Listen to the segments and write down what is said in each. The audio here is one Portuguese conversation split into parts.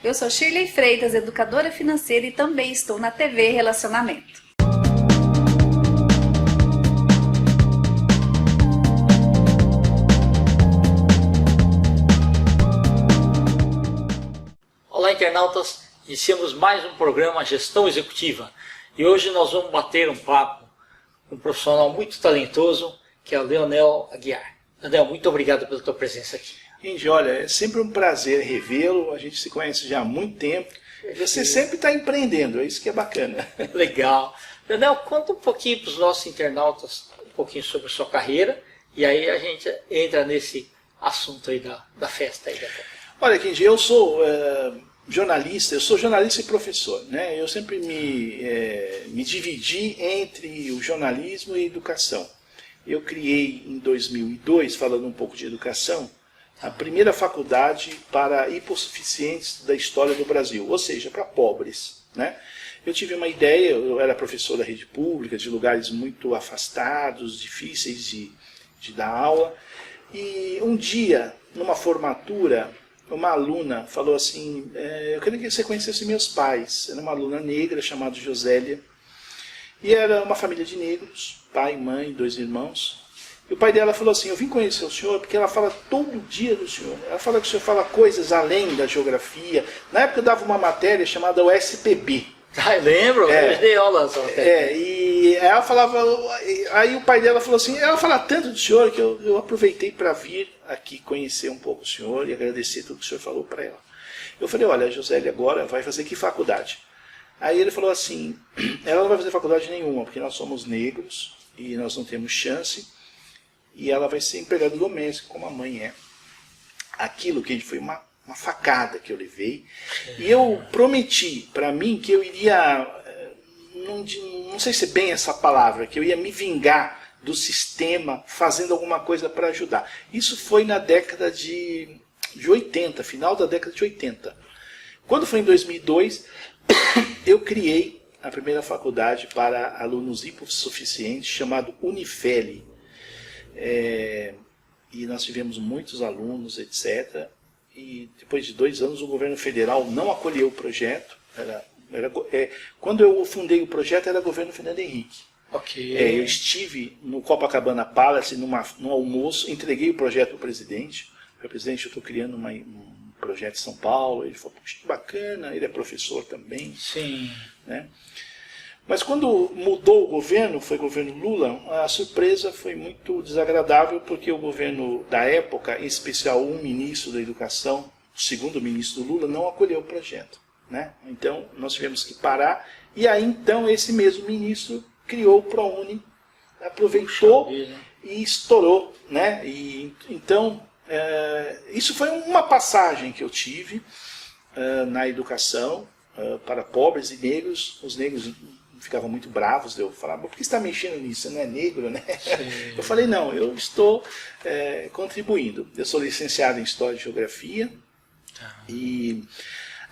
Eu sou Shirley Freitas, educadora financeira e também estou na TV Relacionamento. Olá, internautas! Iniciamos mais um programa Gestão Executiva e hoje nós vamos bater um papo com um profissional muito talentoso que é o Leonel Aguiar. Leonel, muito obrigado pela tua presença aqui. Inge, olha, é sempre um prazer revê-lo, a gente se conhece já há muito tempo. Você sempre está empreendendo, é isso que é bacana. Legal. Leonel, conta um pouquinho para os nossos internautas, um pouquinho sobre a sua carreira, e aí a gente entra nesse assunto aí da festa. Aí Olha, Inge, eu sou jornalista, eu sou jornalista e professor, né? Eu sempre me dividi entre o jornalismo e a educação. Eu criei em 2002, falando um pouco de educação, a primeira faculdade para hipossuficientes da história do Brasil, ou seja, para pobres, né? Eu tive uma ideia, eu era professor da rede pública, de lugares muito afastados, difíceis de dar aula, e um dia, numa formatura, uma aluna falou assim, eu queria que você conhecesse meus pais. Era uma aluna negra chamada Josélia, e era uma família de negros, pai, mãe, 2 irmãos. E o pai dela falou assim, eu vim conhecer o senhor porque ela fala todo dia do senhor. Ela fala que o senhor fala coisas além da geografia. Na época eu dava uma matéria chamada USPB. Ah, eu lembro, eu dei aula nessa matéria. E ela falava, aí o pai dela falou assim, ela fala tanto do senhor que eu aproveitei para vir aqui conhecer um pouco o senhor e agradecer tudo que o senhor falou para ela. Eu falei, olha, a Josélia agora vai fazer que faculdade? Aí ele falou assim, ela não vai fazer faculdade nenhuma, porque nós somos negros e nós não temos chance, e ela vai ser empregada doméstica, como a mãe é. Aquilo que foi uma facada que eu levei, e eu prometi para mim que eu iria, não sei se é bem essa palavra, que eu ia me vingar do sistema fazendo alguma coisa para ajudar. Isso foi na década de 80, final da década de 80. Quando foi em 2002, eu criei a primeira faculdade para alunos hipossuficientes, chamado Unifeli. E nós tivemos muitos alunos, etc. E depois de 2 anos o governo federal não acolheu o projeto. Quando eu fundei o projeto era governo Fernando Henrique. Okay. Eu estive no Copacabana Palace, num almoço, entreguei o projeto para o presidente. O presidente, eu estou criando um projeto em São Paulo. Ele falou, puxa, que bacana, ele é professor também. Sim. Né? Mas quando mudou o governo, foi o governo Lula, a surpresa foi muito desagradável, porque o governo da época, em especial um ministro da educação, o segundo ministro do Lula, não acolheu o projeto. Né? Então nós tivemos que parar, e aí então esse mesmo ministro criou o ProUni, aproveitou e estourou. Né? E, então, isso foi uma passagem que eu tive na educação para pobres e negros. Os negros ficavam muito bravos, eu falava, por que você está mexendo nisso? Você não é negro, né? Sim. Eu falei, não, eu estou contribuindo. Eu sou licenciado em História e Geografia. E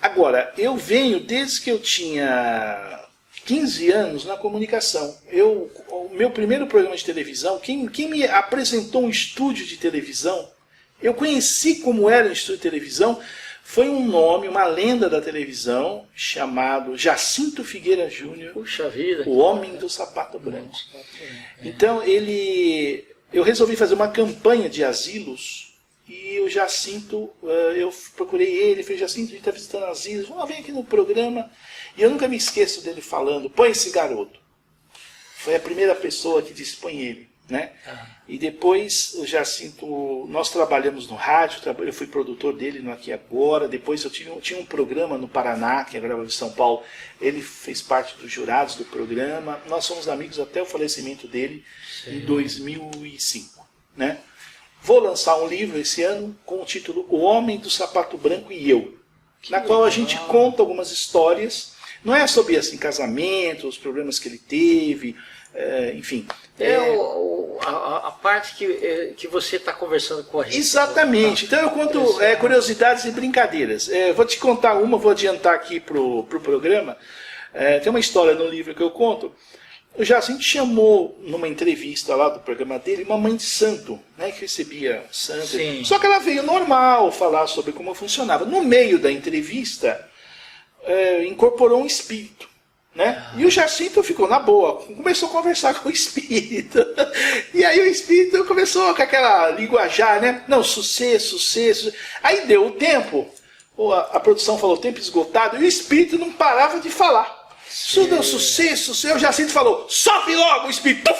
agora, eu venho desde que eu tinha 15 anos na comunicação. O meu primeiro programa de televisão, quem me apresentou um estúdio de televisão, eu conheci como era um estúdio de televisão, foi um nome, uma lenda da televisão, chamado Jacinto Figueira Júnior. Puxa vida! O Homem do Sapato Branco. Então, eu resolvi fazer uma campanha de asilos, e o Jacinto, eu procurei ele, falei, Jacinto, a gente está visitando asilos, vem aqui no programa. E eu nunca me esqueço dele falando, põe esse garoto. Foi a primeira pessoa que disse, põe ele. Né? E depois o Jacinto, nós trabalhamos no rádio, eu fui produtor dele no Aqui Agora. Depois eu tinha um programa no Paraná, que agora em São Paulo, ele fez parte dos jurados do programa. Nós somos amigos até o falecimento dele. Sim. Em 2005. Né? Vou lançar um livro esse ano com o título O Homem do Sapato Branco e Eu, na qual a gente conta algumas histórias. Não é sobre assim, casamento, os problemas que ele teve, enfim. A parte que você está conversando com a gente. Exatamente. Então eu conto curiosidades e brincadeiras. Vou te contar uma, vou adiantar aqui para o programa. Tem uma história no livro que eu conto. o Jacinto chamou numa entrevista lá do programa dele uma mãe de santo, né, que recebia santo. Sim. Só que ela veio normal falar sobre como funcionava. No meio da entrevista, incorporou um espírito. Né? E o Jacinto ficou na boa, começou a conversar com o espírito. E aí o espírito começou com aquela linguajar, né? Não, sucesso. Aí deu o tempo, a produção falou tempo esgotado, e o espírito não parava de falar. Isso deu sucesso, o Jacinto falou, sobe logo o espírito.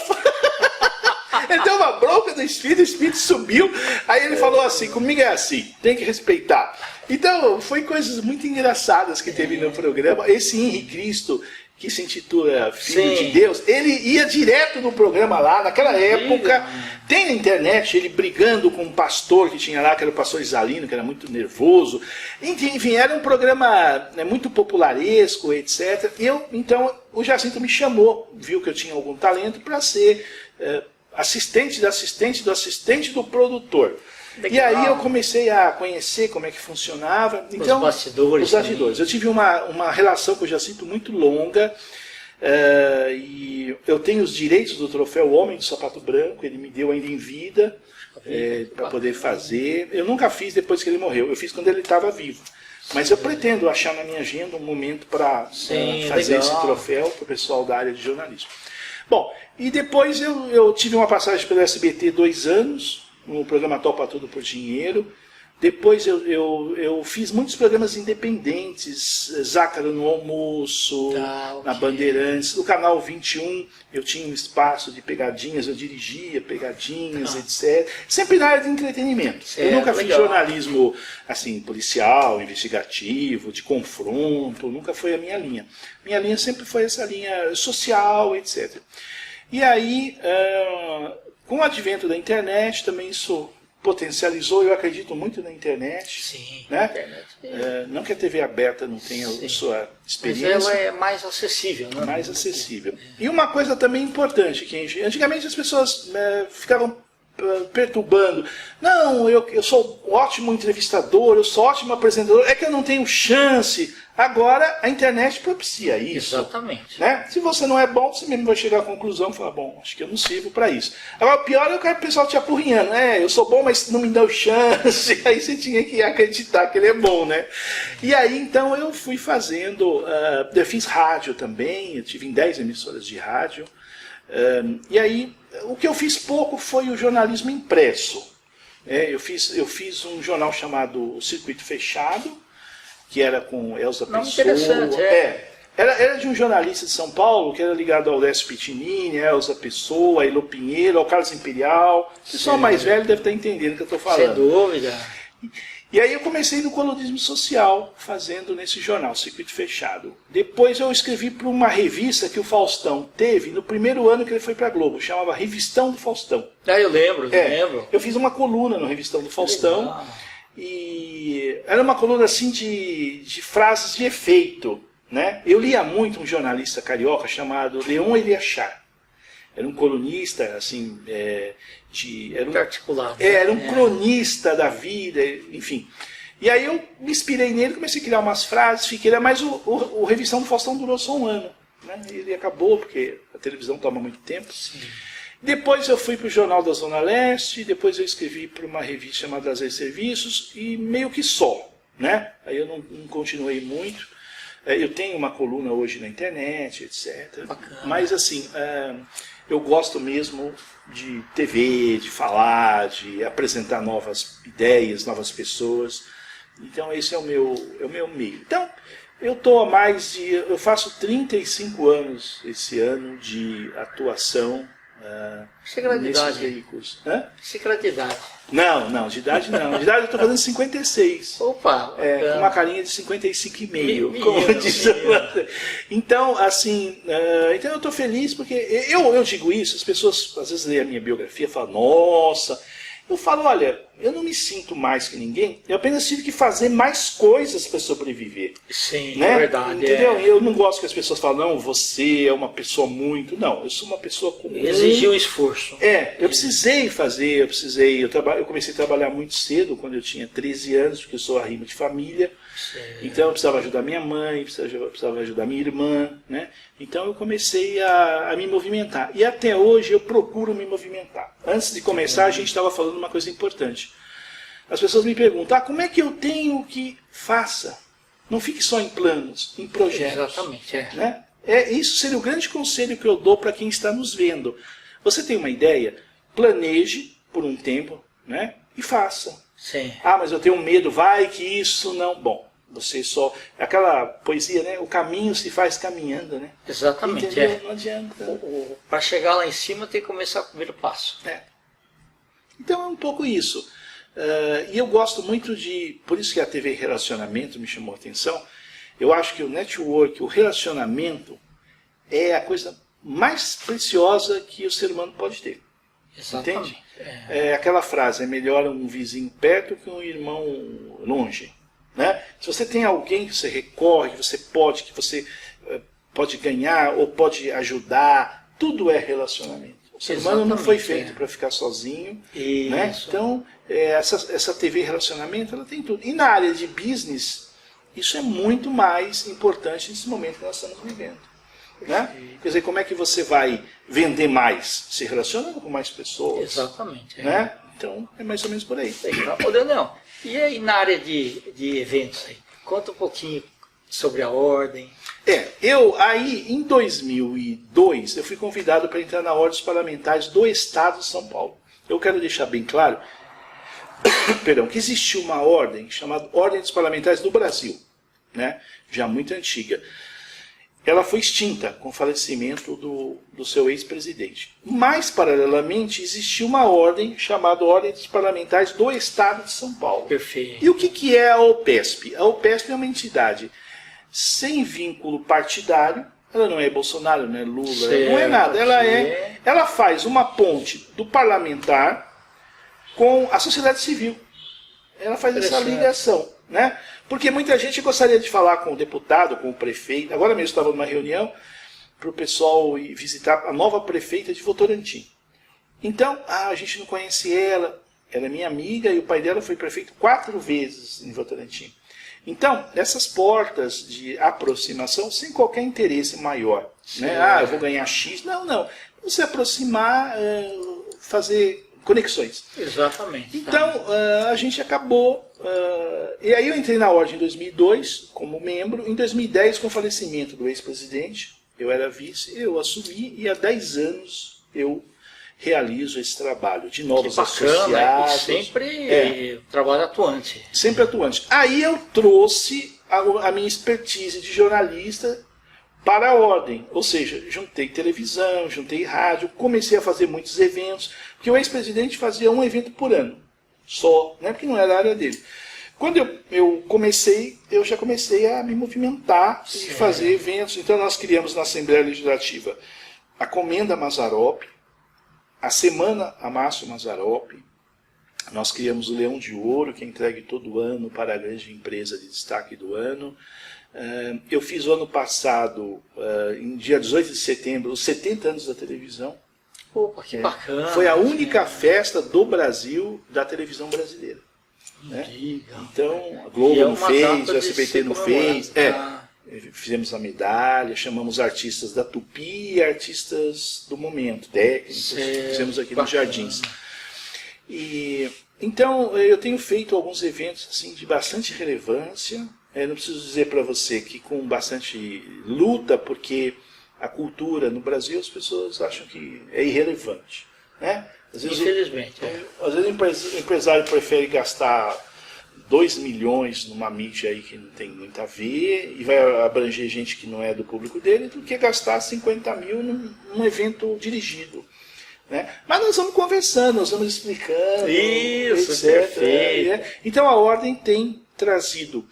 Ele deu uma bronca do espírito, o espírito subiu, aí ele falou assim, comigo é assim, tem que respeitar. Então, foi coisas muito engraçadas que teve no programa. Esse Henri Cristo, que se intitula Filho de Deus, ele ia direto no programa lá, naquela época, tem na internet ele brigando com um pastor que tinha lá, que era o pastor Isalino, que era muito nervoso. Enfim, era um programa muito popularesco, etc. Então, o Jacinto me chamou, viu que eu tinha algum talento para ser assistente do assistente do assistente do produtor. Legal. E aí eu comecei a conhecer como é que funcionava. Então, os bastidores. Eu tive uma relação com o Jacinto muito longa. E eu tenho os direitos do troféu Homem do Sapato Branco. Ele me deu ainda em vida para poder fazer. Eu nunca fiz depois que ele morreu. Eu fiz quando ele estava vivo. Mas eu pretendo achar na minha agenda um momento para fazer legal. Esse troféu para o pessoal da área de jornalismo. Bom, e depois eu tive uma passagem pelo SBT 2 anos. No programa Topa Tudo por Dinheiro. Depois eu fiz muitos programas independentes, Zácaro no Almoço, na Bandeirantes, no Canal 21 eu tinha um espaço de pegadinhas, eu dirigia pegadinhas, etc. Sempre na área de entretenimento. Eu nunca fiz jornalismo assim, policial, investigativo, de confronto, nunca foi a minha linha. Minha linha sempre foi essa linha social, etc. E aí, com o advento da internet, também isso potencializou, eu acredito muito na internet. Sim, né? Internet. Não que a TV aberta não tenha a sua experiência. Mas ela é mais acessível, né? Mais acessível. E uma coisa também importante, que antigamente as pessoas ficavam perturbando. Não, eu sou um ótimo entrevistador, eu sou ótimo apresentador, é que eu não tenho chance. Agora a internet propicia isso. Exatamente. Né? Se você não é bom, você mesmo vai chegar à conclusão e falar, bom, acho que eu não sirvo para isso. Agora o pior é o pessoal te apurrinhando. Eu sou bom, mas não me dão chance. Aí você tinha que acreditar que ele é bom, né? E aí então eu fui fazendo, eu fiz rádio também, eu tive em 10 emissoras de rádio. E aí o que eu fiz pouco foi o jornalismo impresso. Eu fiz um jornal chamado Circuito Fechado, que era com Elza Pessoa. Interessante, Era de um jornalista de São Paulo, que era ligado ao Lécio Pitinini, Elza Pessoa, Elô Pinheiro, ao Carlos Imperial. O pessoal mais velho deve estar entendendo o que eu estou falando. Sem dúvida. E aí eu comecei no colonismo social, fazendo nesse jornal, Circuito Fechado. Depois eu escrevi para uma revista que o Faustão teve no primeiro ano que ele foi para a Globo, chamava Revistão do Faustão. Eu lembro. Eu fiz uma coluna no Revistão do Faustão. Legal. E era uma coluna assim de frases de efeito. Né? Eu lia muito um jornalista carioca chamado Leon Eliachar. Era um colunista, assim, era um cronista da vida, enfim. E aí eu me inspirei nele, comecei a criar umas frases, mas o Revistão do Faustão durou só um ano. Né? Ele acabou, porque a televisão toma muito tempo. Sim. Depois eu fui para o Jornal da Zona Leste, depois eu escrevi para uma revista chamada Lazer Serviços, e meio que só. Né? Aí eu não continuei muito. Eu tenho uma coluna hoje na internet, etc. Bacana. Mas assim, eu gosto mesmo de TV, de falar, de apresentar novas ideias, novas pessoas. Então esse é o meu meio. Então, eu faço 35 anos esse ano de atuação nesses veículos. Secretidade. Não, de idade não. De idade eu estou fazendo 56. Opa! Com uma carinha de 55,5, como diz. Então, assim, então eu estou feliz porque eu digo isso, as pessoas às vezes leem a minha biografia e falam, nossa. Eu falo, olha, eu não me sinto mais que ninguém, eu apenas tive que fazer mais coisas para sobreviver. Sim, né? É verdade. Entendeu? Eu não gosto que as pessoas falem, não, você é uma pessoa muito... Não, eu sou uma pessoa comum. Exigiu esforço. Eu precisei fazer, eu comecei a trabalhar muito cedo, quando eu tinha 13 anos, porque eu sou arrimo de família. Certo. Então eu precisava ajudar minha mãe, precisava ajudar minha irmã, né? Então eu comecei a me movimentar. E até hoje eu procuro me movimentar. Antes de começar, a gente estava falando uma coisa importante. As pessoas me perguntam, como é que eu tenho que faça? Não fique só em planos, em projetos. Exatamente, né? Isso seria o grande conselho que eu dou para quem está nos vendo. Você tem uma ideia? Planeje por um tempo, né? E faça. Sim. Mas eu tenho medo, vai que isso não... Bom, você só... Aquela poesia, né? O caminho se faz caminhando, né? Exatamente. Entendeu? Não adianta. Para chegar lá em cima tem que começar com o primeiro passo. Então é um pouco isso. E eu gosto muito de... Por isso que a TV Relacionamento me chamou a atenção. Eu acho que o network, o relacionamento, é a coisa mais preciosa que o ser humano pode ter. Exatamente. Entende? Aquela frase, é melhor um vizinho perto que um irmão longe. Né? Se você tem alguém que você recorre, que você pode ganhar ou pode ajudar, tudo é relacionamento. O ser humano não foi feito para ficar sozinho. Né? Então, essa TV Relacionamento, ela tem tudo. E na área de business, isso é muito mais importante nesse momento que nós estamos vivendo. Né? Quer dizer, como é que você vai vender mais? Se relacionando com mais pessoas. Exatamente. Né? Então, é mais ou menos por aí. Ô, Leonel, e aí na área de eventos aí? Conta um pouquinho sobre a ordem. Em 2002, eu fui convidado para entrar na Ordem dos Parlamentares do Estado de São Paulo. Eu quero deixar bem claro, que existiu uma ordem chamada Ordem dos Parlamentares do Brasil, né? Já muito antiga. Ela foi extinta com o falecimento do seu ex-presidente. Mas, paralelamente, existiu uma ordem chamada Ordem dos Parlamentares do Estado de São Paulo. Perfeito. E o que é a OPESP? A OPESP é uma entidade sem vínculo partidário. Ela não é Bolsonaro, não é Lula, certo, não é nada. Ela faz uma ponte do parlamentar com a sociedade civil. Ela faz essa ligação, né? Porque muita gente gostaria de falar com o deputado, com o prefeito. Agora mesmo estava numa reunião para o pessoal ir visitar a nova prefeita de Votorantim. Então, a gente não conhece ela. Ela é minha amiga e o pai dela foi prefeito 4 vezes em Votorantim. Então, essas portas de aproximação sem qualquer interesse maior. Né? Eu vou ganhar X. Não. Você aproximar, fazer conexões. Exatamente. Então, a gente acabou... e aí eu entrei na Ordem em 2002 como membro. Em 2010, com o falecimento do ex-presidente, eu era vice, eu assumi e há 10 anos eu realizo esse trabalho de novos associados. E sempre trabalho atuante. Sempre atuante. Aí eu trouxe a minha expertise de jornalista para a Ordem, ou seja, juntei televisão, juntei rádio, comecei a fazer muitos eventos, porque o ex-presidente fazia um evento por ano, só, né, porque não era a área dele. Quando eu comecei, eu já comecei a me movimentar e fazer eventos. Então nós criamos na Assembleia Legislativa a Comenda Mazzaropi, a Semana Amácio Mazzaropi, nós criamos o Leão de Ouro, que é entregue todo ano para a grande empresa de destaque do ano. Eu fiz o ano passado, em dia 18 de setembro, os 70 anos da televisão. Opa, que bacana. Foi a única festa do Brasil da televisão brasileira. Né? Então, a Globo não fez, o SBT não fez. Fizemos a medalha, chamamos artistas da Tupi e artistas do momento, técnicos, fizemos aqui nos Jardins. Então, eu tenho feito alguns eventos assim, de bastante relevância. Não preciso dizer para você que com bastante luta, porque a cultura no Brasil as pessoas acham que é irrelevante. Né? Às vezes, infelizmente. Às vezes o empresário prefere gastar 2 milhões numa mídia aí que não tem muito a ver e vai abranger gente que não é do público dele, do que gastar 50 mil num evento dirigido. Né? Mas nós vamos conversando, nós vamos explicando, etc. Então a Ordem tem trazido...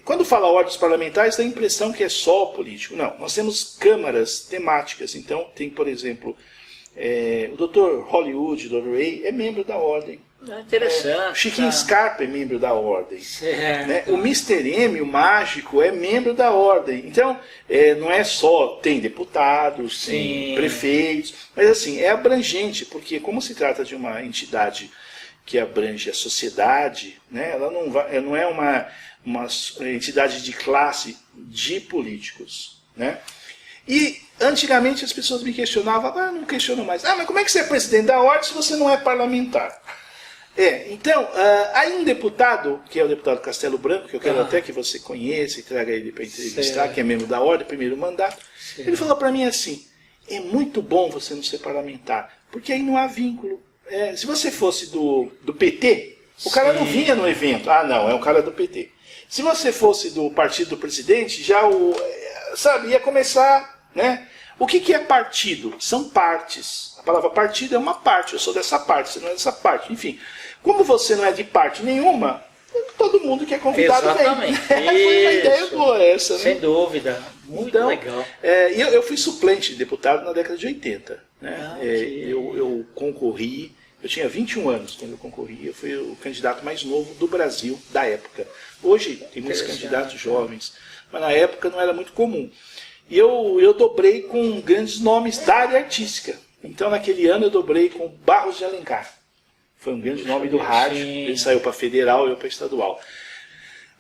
Quando fala Ordem dos Parlamentares, dá a impressão que é só político. Não, nós temos câmaras temáticas. Então tem, por exemplo, o Dr. Hollywood, Dr. Ray, é membro da Ordem. Interessante. Chiquinho Scarpa é membro da Ordem. Né? O Mr. M, o mágico, é membro da Ordem. Então, não é só, tem deputados, tem prefeitos, mas assim, é abrangente, porque como se trata de uma entidade que abrange a sociedade, né? Ela não é uma entidade de classe de políticos, né? E antigamente as pessoas me questionavam, agora não questionam mais. Mas como é que você é presidente da ordem se você não é parlamentar? Então, aí um deputado, que é o deputado Castelo Branco, que eu quero até que você conheça e traga ele para entrevistar, que é membro da ordem, primeiro mandato, ele falou para mim assim, é muito bom você não ser parlamentar, porque aí não há vínculo. Se você fosse do PT, o cara não vinha no evento. Não, é um cara do PT. Se você fosse do partido do presidente, já ia começar, né? O que é partido? São partes. A palavra partido é uma parte, eu sou dessa parte, você não é dessa parte. Enfim, como você não é de parte nenhuma, todo mundo que é convidado Exatamente. vem. Foi uma ideia boa essa, né? Sem dúvida. Muito legal. Eu fui suplente de deputado na década de 80. Né? Eu concorri, eu tinha 21 anos quando eu concorri, eu fui o candidato mais novo do Brasil da época. Hoje tem muitos candidatos jovens, mas na época não era muito comum. E eu dobrei com grandes nomes da área artística. Então naquele ano eu dobrei com Barros de Alencar. Foi um grande nome do rádio, ele saiu para federal e eu para estadual.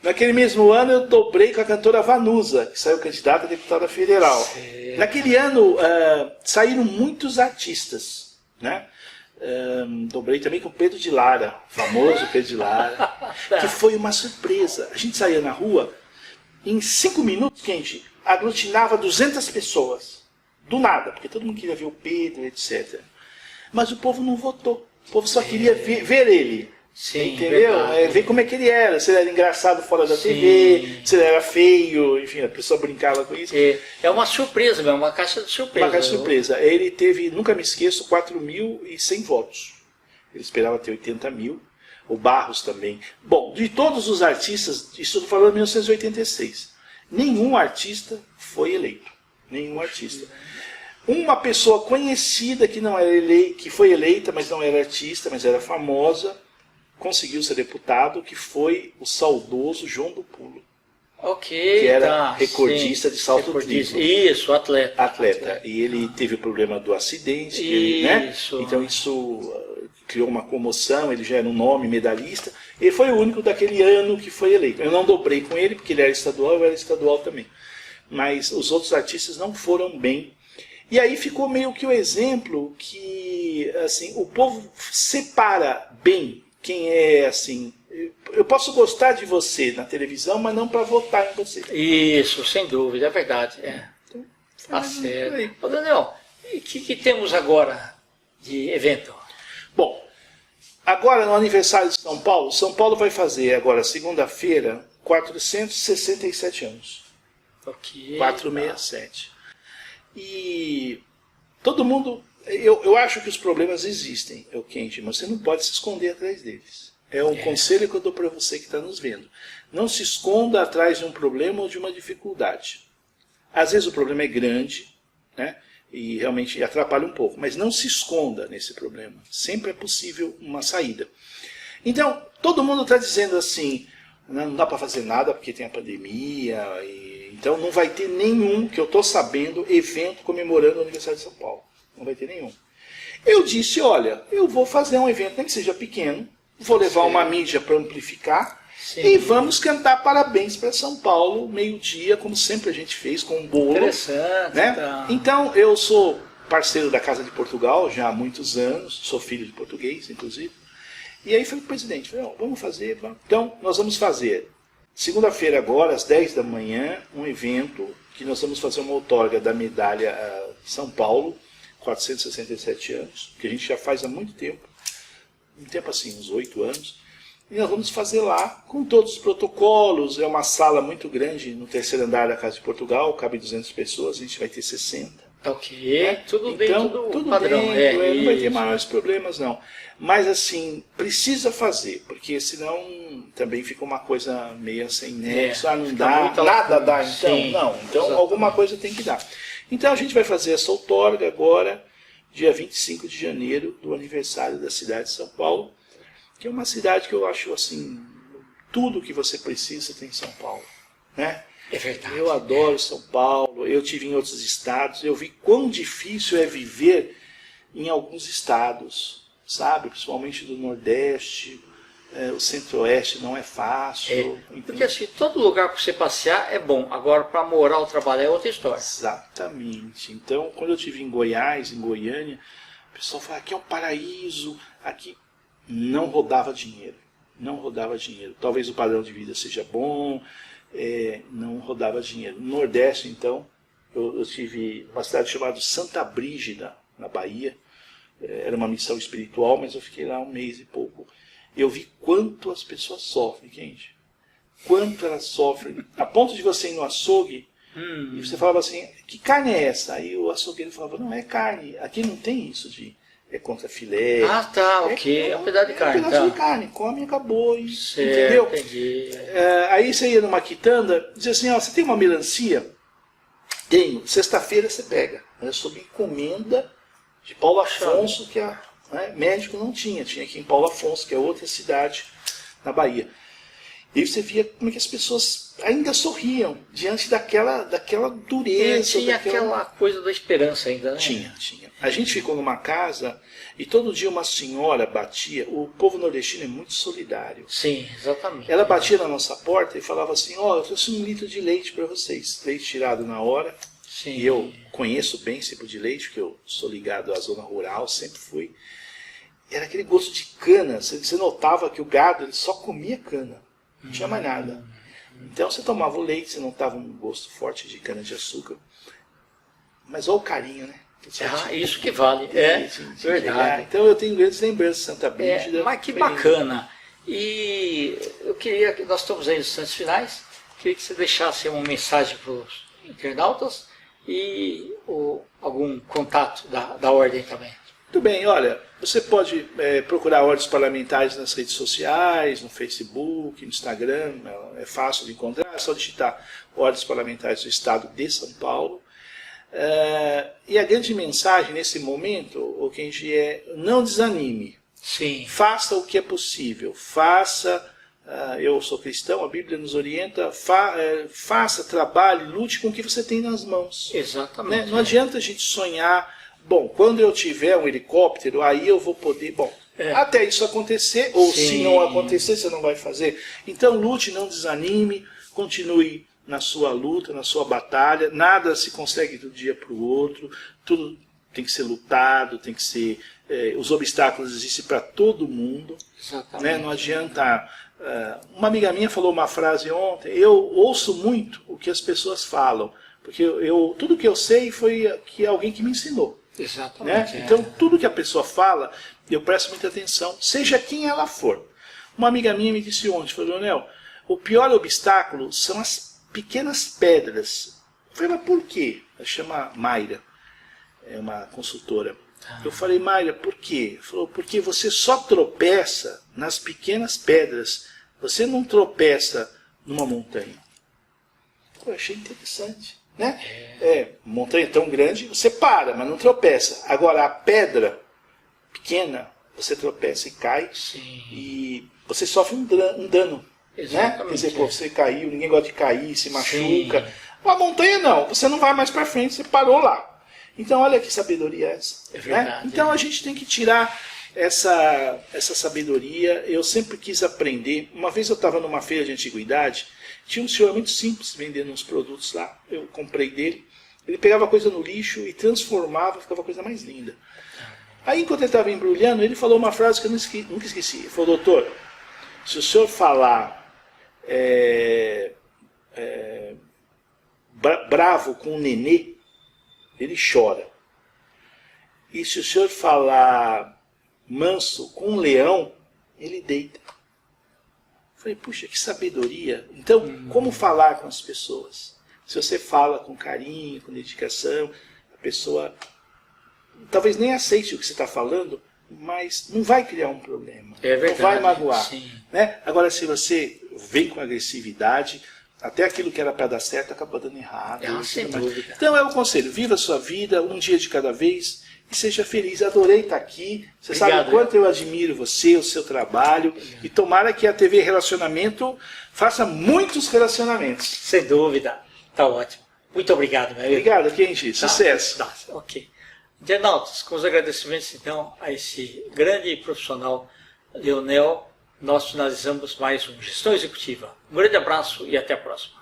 Naquele mesmo ano eu dobrei com a cantora Vanusa, que saiu candidata a deputada federal. Certo. Naquele ano saíram muitos artistas, né? Dobrei também com Pedro de Lara, famoso Pedro de Lara, que foi uma surpresa. A gente saía na rua, em 5 minutos, gente, aglutinava 200 pessoas, do nada, porque todo mundo queria ver o Pedro, etc. Mas o povo não votou, o povo só queria ver ele. Sim, entendeu? Ver como é que ele era, se ele era engraçado fora da TV, se ele era feio, enfim, a pessoa brincava com isso. É uma surpresa mesmo, uma caixa de surpresa. Uma caixa de surpresa. Ele teve, nunca me esqueço, 4.100 votos. Ele esperava ter 80 mil. O Barros também. Bom, de todos os artistas, isso eu estou falando em 1986, nenhum artista foi eleito. Nenhum artista. Uma pessoa conhecida que não era que foi eleita, mas não era artista, mas era famosa, conseguiu ser deputado, que foi o saudoso João do Pulo. Que era recordista de salto triplo. Isso, atleta. E ele teve o problema do acidente, né? Então isso criou uma comoção, ele já era um nome medalhista. Ele foi o único daquele ano que foi eleito. Eu não dobrei com ele, porque ele era estadual, eu era estadual também. Mas os outros artistas não foram bem. E aí ficou meio que o exemplo que assim, o povo separa bem quem é assim. Eu posso gostar de você na televisão, mas não para votar em você. Isso, sem dúvida, é verdade. Então, tá certo. Ô, Daniel, e o que temos agora de evento? Bom, agora no aniversário de São Paulo vai fazer agora, segunda-feira, 467 anos. 467. E todo mundo... Eu acho que os problemas existem, Kent, mas você não pode se esconder atrás deles. É um conselho que eu dou para você que está nos vendo. Não se esconda atrás de um problema ou de uma dificuldade. Às vezes o problema é grande, né? E realmente atrapalha um pouco, mas não se esconda nesse problema. Sempre é possível uma saída. Então, todo mundo está dizendo assim, não dá para fazer nada porque tem a pandemia, então não vai ter nenhum, que eu estou sabendo, evento comemorando o aniversário de São Paulo. Não vai ter nenhum. Eu disse, olha, eu vou fazer um evento, nem que seja pequeno, vou levar uma mídia para amplificar, e vamos cantar parabéns para São Paulo, meio-dia, como sempre a gente fez, com um bolo. Interessante. Né? Tá. Então, eu sou parceiro da Casa de Portugal já há muitos anos, sou filho de português, inclusive. E aí foi o presidente, falou, vamos fazer. Vamos. Então, nós vamos fazer, segunda-feira agora, às 10 da manhã, um evento que nós vamos fazer uma outorga da medalha São Paulo, 467 anos, que a gente já faz há muito tempo, um tempo assim, uns 8 anos, e nós vamos fazer lá com todos os protocolos. É uma sala muito grande no terceiro andar da Casa de Portugal, cabe 200 pessoas, a gente vai ter 60. Tudo então, dentro do tudo padrão. Dentro, não vai ter maiores problemas não. Mas assim, precisa fazer, porque senão também fica uma coisa meio sem nexo, não dá, nada dá então. Sim, não, então exatamente. Alguma coisa tem que dar. Então a gente vai fazer essa outorga agora, dia 25 de janeiro, do aniversário da cidade de São Paulo, que é uma cidade que eu acho assim, tudo que você precisa tem em São Paulo, né? É verdade. Eu adoro São Paulo, eu tive em outros estados, eu vi quão difícil é viver em alguns estados. sabe? Principalmente do Nordeste, o Centro-Oeste não é fácil. Porque assim, todo lugar para você passear é bom, agora para morar ou trabalhar é outra história. Exatamente. Então, quando eu estive em Goiás, em Goiânia, o pessoal fala, aqui é um paraíso, aqui não rodava dinheiro. Não rodava dinheiro. Talvez o padrão de vida seja bom, não rodava dinheiro. No Nordeste, então, eu estive numa cidade chamada Santa Brígida, na Bahia. Era uma missão espiritual, mas eu fiquei lá um mês e pouco. Eu vi quanto as pessoas sofrem, gente. Quanto elas sofrem. A ponto de você ir no açougue e você falava assim, que carne é essa? Aí o açougueiro falava, não é carne. Aqui não tem isso de contra filé. Ah, tá, ok. É um pedaço de carne. É um pedaço de carne. Come e acabou. Certo, entendeu? Entendi. Aí você ia numa quitanda, dizia assim, ó, você tem uma melancia? Tenho. Sexta-feira você pega. É sob encomenda de Paulo Afonso, que médico não tinha aqui em Paulo Afonso, que é outra cidade na Bahia. E você via como é que as pessoas ainda sorriam diante daquela dureza. Tinha aquela coisa da esperança ainda, né? Tinha. A gente ficou numa casa e todo dia uma senhora batia. O povo nordestino é muito solidário. Sim, exatamente. Ela batia na nossa porta e falava assim, eu trouxe 1 litro de leite para vocês. Leite tirado na hora. Sim. E eu conheço bem esse tipo de leite, porque eu sou ligado à zona rural, sempre fui. Era aquele gosto de cana. Você notava que o gado ele só comia cana. Não tinha mais nada. Então você tomava o leite, você não tava um gosto forte de cana-de-açúcar. Mas olha o carinho, né? Isso que vale. Verdade. Então eu tenho grandes lembranças de Santa Brígida. Mas que bacana. E eu queria que nós estamos aí nos instantes finais. Queria que você deixasse uma mensagem para os internautas e algum contato da ordem também. Muito bem, olha, você pode procurar ordens parlamentares nas redes sociais, no Facebook, no Instagram, é fácil de encontrar, é só digitar ordens parlamentares do Estado de São Paulo. E a grande mensagem nesse momento, o Kenji, não desanime. Sim. Faça o que é possível, eu sou cristão, a Bíblia nos orienta, faça, trabalhe, lute com o que você tem nas mãos. Exatamente. Né? Não adianta a gente sonhar, bom, quando eu tiver um helicóptero, aí eu vou poder, até isso acontecer, ou Sim. se não acontecer, você não vai fazer. Então lute, não desanime, continue na sua luta, na sua batalha, nada se consegue do dia para o outro, tudo tem que ser lutado, tem que ser... os obstáculos existem para todo mundo. Exatamente. Né? Não adianta... uma amiga minha falou uma frase ontem, eu ouço muito o que as pessoas falam, porque tudo que eu sei foi que alguém que me ensinou. Exatamente. Né? Então tudo que a pessoa fala, eu presto muita atenção, seja quem ela for. Uma amiga minha me disse ontem, falou, Leonel, o pior obstáculo são as pequenas pedras. Eu falei, mas por quê? Ela chama Mayra, é uma consultora. Eu falei, Mayra, por quê? Ela falou, porque você só tropeça nas pequenas pedras, você não tropeça numa montanha. Eu achei interessante. Né? Montanha tão grande, você para, mas não tropeça. Agora, a pedra pequena, você tropeça e cai. Sim. E você sofre um dano. Né? Quer dizer, você caiu, ninguém gosta de cair, se machuca. Sim. A montanha não, você não vai mais para frente, você parou lá. Então, olha que sabedoria é essa. Verdade, né? Então, a gente tem que tirar essa sabedoria. Eu sempre quis aprender. Uma vez eu estava numa feira de antiguidade, tinha um senhor muito simples vendendo uns produtos lá. Eu comprei dele. Ele pegava coisa no lixo e transformava, ficava a coisa mais linda. Aí, enquanto ele estava embrulhando, ele falou uma frase que eu nunca esqueci. Ele falou, doutor, se o senhor falar bravo com um nenê, ele chora. E se o senhor falar manso com um leão, ele deita. Eu falei, puxa, que sabedoria. Então, como falar com as pessoas? Se você fala com carinho, com dedicação, a pessoa talvez nem aceite o que você está falando, mas não vai criar um problema. É verdade, não vai magoar. Sim. Né? Agora, se você vem com agressividade, até aquilo que era para dar certo acaba dando errado. Sem dúvida. Então é o conselho, viva a sua vida, um dia de cada vez, e seja feliz. Adorei estar aqui. Você sabe o quanto eu admiro você, o seu trabalho, e tomara que a TV Relacionamento faça muitos relacionamentos. Sem dúvida. Tá ótimo. Muito obrigado, meu amigo. Obrigado, Kenji. Sucesso. Ok. Internautas, com os agradecimentos então a esse grande profissional Leonel, nós finalizamos mais um Gestão Executiva. Um grande abraço e até a próxima.